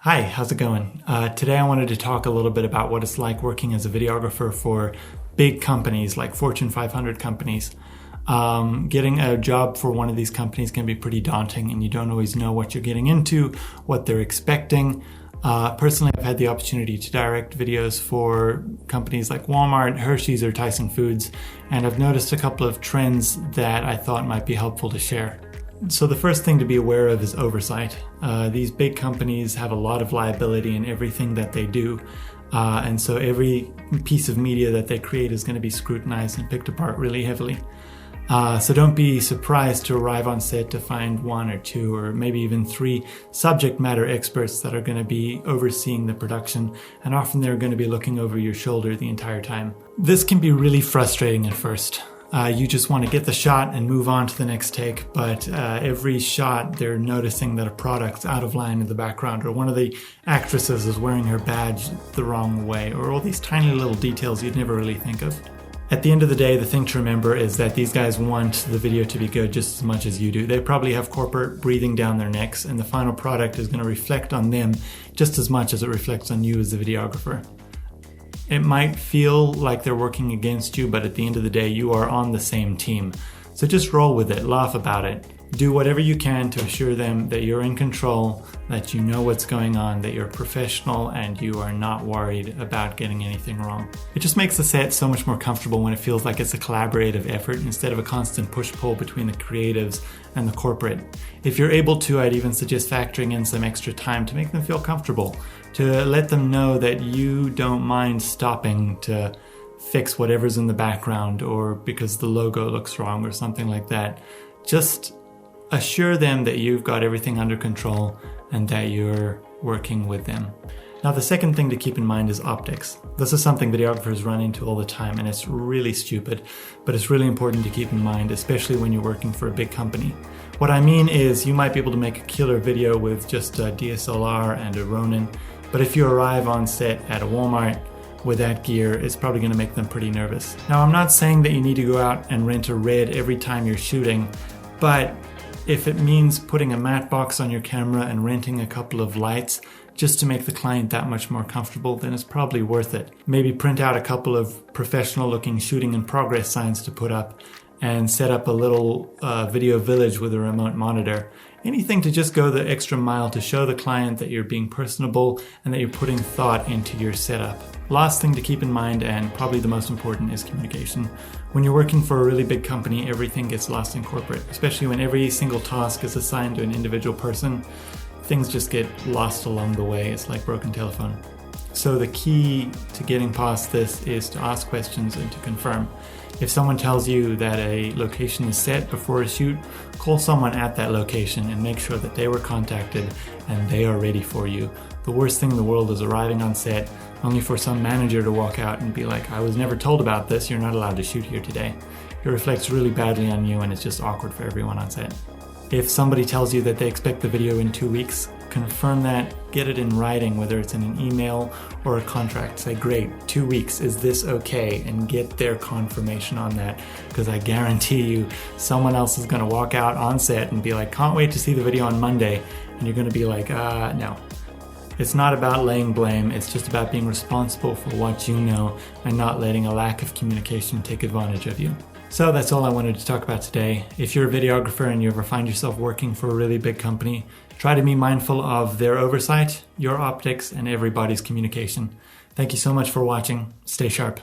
Hi, how's it going? Today I wanted to talk a little bit about what it's like working as a videographer for big companies like Fortune 500 companies. Getting a job for one of these companies can be pretty daunting and you don't always know what you're getting into, what they're expecting. Personally, I've had the opportunity to direct videos for companies like Walmart, Hershey's, or Tyson Foods, and I've noticed a couple of trends that I thought might be helpful to share. So the first thing to be aware of is oversight. These big companies have a lot of liability in everything that they do. And so every piece of media that they create is going to be scrutinized and picked apart really heavily. So don't be surprised to arrive on set to find one or two or maybe even three subject matter experts that are going to be overseeing the production, and often they're going to be looking over your shoulder the entire time. This can be really frustrating at first. You just want to get the shot and move on to the next take, but every shot they're noticing that a product's out of line in the background, or one of the actresses is wearing her badge the wrong way, or all these tiny little details you'd never really think of. At the end of the day, the thing to remember is that these guys want the video to be good just as much as you do. They probably have corporate breathing down their necks, and the final product is going to reflect on them just as much as it reflects on you as the videographer. It might feel like they're working against you, but at the end of the day, you are on the same team. So just roll with it, laugh about it. Do whatever you can to assure them that you're in control, that you know what's going on, that you're professional, and you are not worried about getting anything wrong. It just makes the set so much more comfortable when it feels like it's a collaborative effort instead of a constant push-pull between the creatives and the corporate. If you're able to, I'd even suggest factoring in some extra time to make them feel comfortable, to let them know that you don't mind stopping to fix whatever's in the background or because the logo looks wrong or something like that. Just assure them that you've got everything under control and that you're working with them. Now, the second thing to keep in mind is optics. This is something videographers run into all the time, and it's really stupid, but it's really important to keep in mind, especially when you're working for a big company. What I mean is you might be able to make a killer video with just a DSLR and a Ronin, but if you arrive on set at a Walmart with that gear, it's probably going to make them pretty nervous. Now, I'm not saying that you need to go out and rent a Red every time you're shooting, but if it means putting a matte box on your camera and renting a couple of lights just to make the client that much more comfortable, then it's probably worth it. Maybe print out a couple of professional looking shooting in progress signs to put up and set up a little video village with a remote monitor. Anything to just go the extra mile to show the client that you're being personable and that you're putting thought into your setup. Last thing to keep in mind, and probably the most important, is communication. When you're working for a really big company, everything gets lost in corporate, especially when every single task is assigned to an individual person. Things just get lost along the way. It's like broken telephone. So the key to getting past this is to ask questions and to confirm. If someone tells you that a location is set before a shoot, call someone at that location and make sure that they were contacted and they are ready for you. The worst thing in the world is arriving on set only for some manager to walk out and be like, I was never told about this, you're not allowed to shoot here today. It reflects really badly on you and it's just awkward for everyone on set. If somebody tells you that they expect the video in 2 weeks, confirm that, get it in writing, whether it's in an email or a contract. Say, great, 2 weeks, is this okay? And get their confirmation on that, because I guarantee you someone else is going to walk out on set and be like, can't wait to see the video on Monday. And you're going to be like, no. It's not about laying blame, it's just about being responsible for what you know and not letting a lack of communication take advantage of you. So that's all I wanted to talk about today. If you're a videographer and you ever find yourself working for a really big company, try to be mindful of their oversight, your optics, and everybody's communication. Thank you so much for watching. Stay sharp.